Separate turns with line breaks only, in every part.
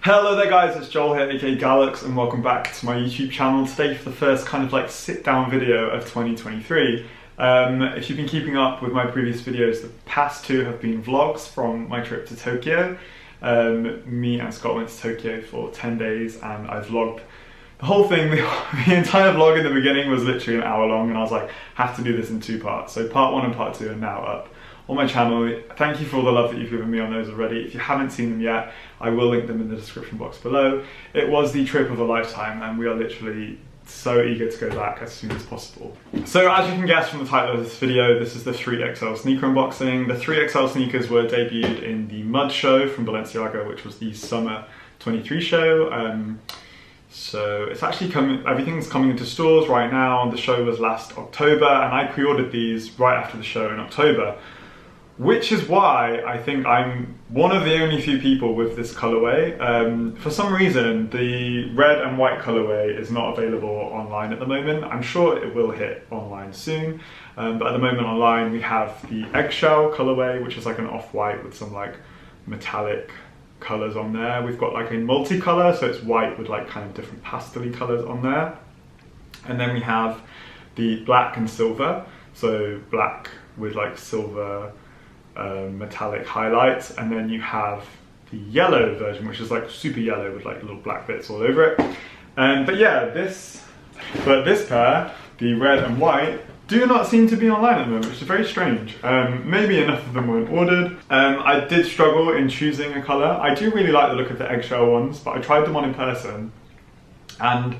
Hello there guys, it's Joel here, aka Gallucks, and welcome back to my YouTube channel today for the first kind of like sit-down video of 2023. If you've been keeping up with my previous videos, the past two have been vlogs from my trip to Tokyo. Me and Scott went to Tokyo for 10 days and I vlogged the whole thing. The entire vlog in the beginning was literally an hour long and I was like, have to do this in two parts. So part one and part two are now up on my channel. Thank you for all the love that you've given me on those already. If you haven't seen them yet, I will link them in the description box below. It was the trip of a lifetime and we are literally so eager to go back as soon as possible. So as you can guess from the title of this video, this is the 3XL sneaker unboxing. The 3XL sneakers were debuted in the Mud show from Balenciaga, which was the summer 23 show. So it's actually coming, everything's coming into stores right now. The show was last October and I pre-ordered these right after the show in October. Which is why I think I'm one of the only few people with this colorway. For some reason, the red and white colorway is not available online at the moment. I'm sure it will hit online soon, but at the moment online we have the eggshell colorway, which is like an off-white with some like metallic colors on there. We've got like a multicolor, so it's white with like kind of different pastel-y colors on there. And then we have the black and silver, so black with like silver metallic highlights, and then you have the yellow version, which is like super yellow with like little black bits all over it. But yeah, this pair, the red and white, do not seem to be online at the moment, which is very strange. Maybe enough of them weren't ordered. I did struggle in choosing a color. I do really like the look of the eggshell ones, but I tried them on in person and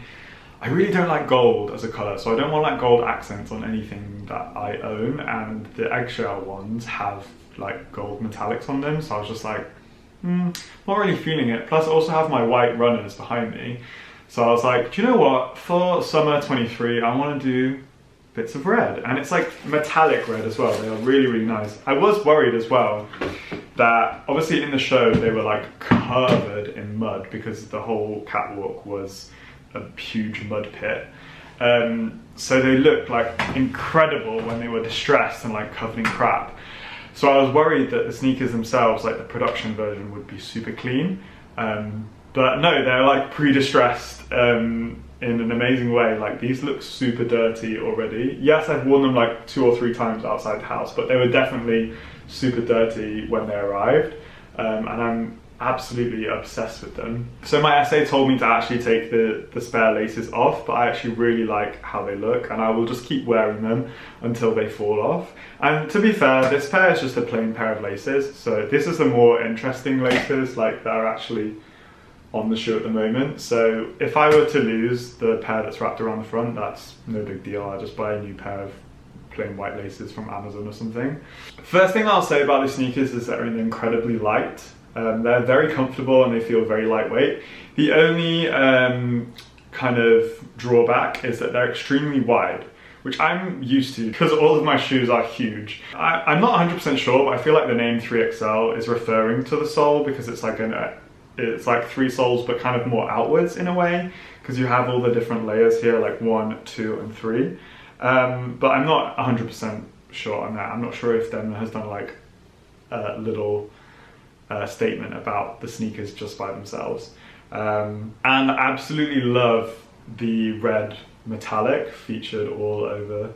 I really don't like gold as a colour, so I don't want like gold accents on anything that I own, and the eggshell ones have like gold metallics on them, so I was just like, not really feeling it. Plus I also have my white runners behind me, so I was like, do you know what, for summer 23 I want to do bits of red, and it's like metallic red as well. They are really, really nice. I was worried as well that obviously in the show they were like covered in mud because the whole catwalk was a huge mud pit, so they looked like incredible when they were distressed and like covered in crap. So I was worried that the sneakers themselves, like the production version, would be super clean, but no, they're like pre-distressed in an amazing way. Like these look super dirty already. Yes, I've worn them like 2 or 3 times outside the house, but they were definitely super dirty when they arrived, and I'm absolutely obsessed with them. So my essay told me to actually take the spare laces off, but I actually really like how they look and I will just keep wearing them until they fall off. And to be fair, this pair is just a plain pair of laces, so this is the more interesting laces like that are actually on the shoe at the moment. So if I were to lose the pair that's wrapped around the front, that's no big deal. I'll just buy a new pair of plain white laces from Amazon or something. First thing I'll say about the sneakers is that they're incredibly light. They're very comfortable and they feel very lightweight. The only kind of drawback is that they're extremely wide, which I'm used to because all of my shoes are huge. I'm not 100% sure, but I feel like the name 3XL is referring to the sole because it's like it's like 3 soles but kind of more outwards in a way, because you have all the different layers here, like 1, 2 and 3. But I'm not 100% sure on that. I'm not sure if Denver has done like a little statement about the sneakers just by themselves. And I absolutely love the red metallic featured all over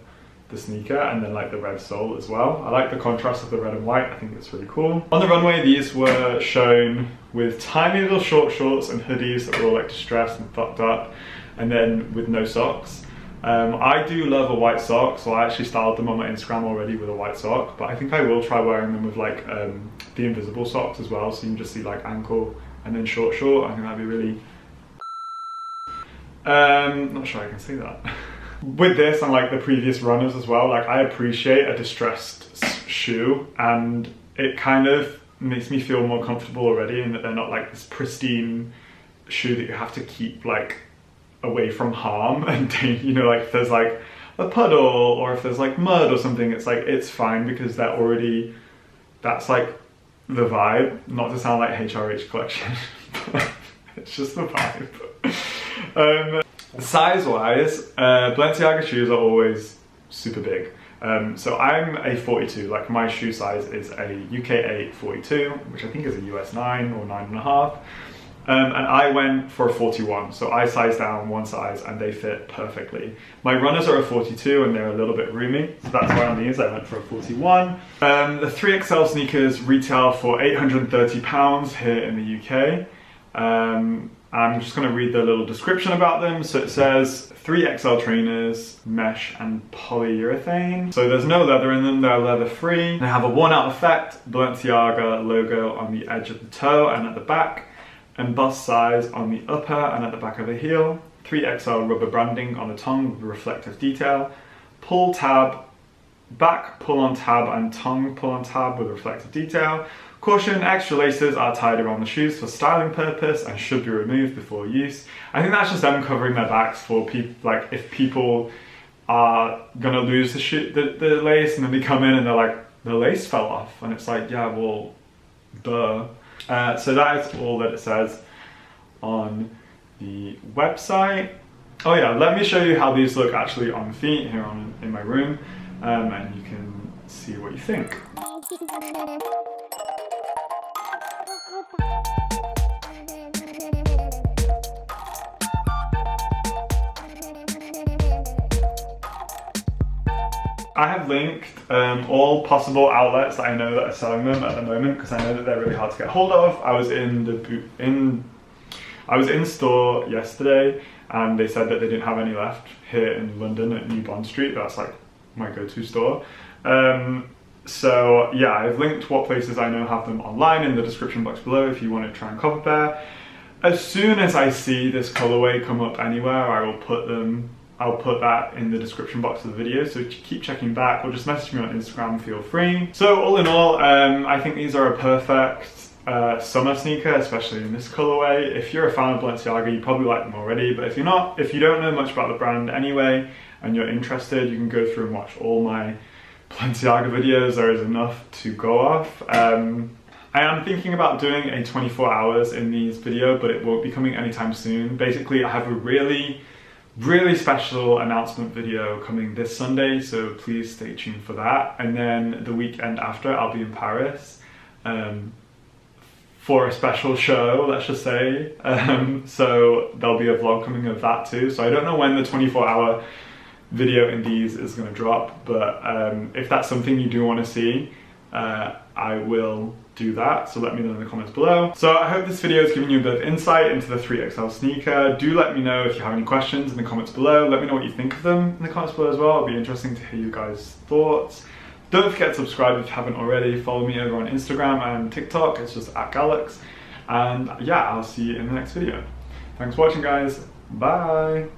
the sneaker, and then like the red sole as well. I like the contrast of the red and white. I think it's really cool. On the runway, these were shown with tiny little short shorts and hoodies that were all like distressed and fucked up, and then with no socks. I do love a white sock, so I actually styled them on my Instagram already with a white sock, but I think I will try wearing them with like the invisible socks as well, so you can just see like ankle and then short. I think that'd be really... not sure I can say that. With this and like the previous runners as well, like I appreciate a distressed shoe, and it kind of makes me feel more comfortable already in that they're not like this pristine shoe that you have to keep like away from harm and you know, like if there's like a puddle or if there's like mud or something, it's like it's fine because they're already, that's like the vibe. Not to sound like HRH collection, but it's just the vibe. Size wise, Balenciaga shoes are always super big. So I'm a 42, like my shoe size is a UK 8 42, which I think is a US 9 or 9.5. And I went for a 41, so I sized down one size and they fit perfectly. My runners are a 42 and they're a little bit roomy, so that's why on these I went for a 41. The 3XL sneakers retail for £830 here in the UK. I'm just going to read the little description about them. So it says 3XL trainers, mesh and polyurethane. So there's no leather in them, they're leather free. They have a worn out effect, Balenciaga logo on the edge of the toe and at the back, and bust size on the upper and at the back of the heel. 3XL rubber branding on the tongue with reflective detail. Pull tab, back pull on tab and tongue pull on tab with reflective detail. Caution, extra laces are tied around the shoes for styling purpose and should be removed before use. I think that's just them covering their backs for people, like if people are gonna lose the lace and then they come in and they're like, the lace fell off. And it's like, yeah, well, duh. So that is all that it says on the website. Oh yeah, let me show you how these look actually on feet here in my room, and you can see what you think. I have linked all possible outlets that I know that are selling them at the moment because I know that they're really hard to get hold of. I was in store yesterday and they said that they didn't have any left here in London at New Bond Street. That's like my go-to store. So yeah, I've linked what places I know have them online in the description box below if you want to try and cover pair. As soon as I see this colorway come up anywhere, I'll put that in the description box of the video, so keep checking back or just message me on Instagram, feel free. So all in all, I think these are a perfect summer sneaker, especially in this colorway. If you're a fan of Balenciaga, you probably like them already, but if you're not, if you don't know much about the brand anyway, and you're interested, you can go through and watch all my Balenciaga videos. There is enough to go off. I am thinking about doing a 24 hours in these video, but it won't be coming anytime soon. Basically, I have a really special announcement video coming this Sunday, so please stay tuned for that. And then the weekend after, I'll be in Paris for a special show, let's just say. So there'll be a vlog coming of that too. So I don't know when the 24-hour video in these is going to drop, but if that's something you do want to see, I will do that, so let me know in the comments below. So I hope this video has given you a bit of insight into the 3XL sneaker. Do let me know if you have any questions in the comments below. Let me know what you think of them in the comments below as well. It'll be interesting to hear you guys' thoughts. Don't forget to subscribe if you haven't already. Follow me over on Instagram and TikTok. It's just at Gallucks. And yeah, I'll see you in the next video. Thanks for watching, guys. Bye.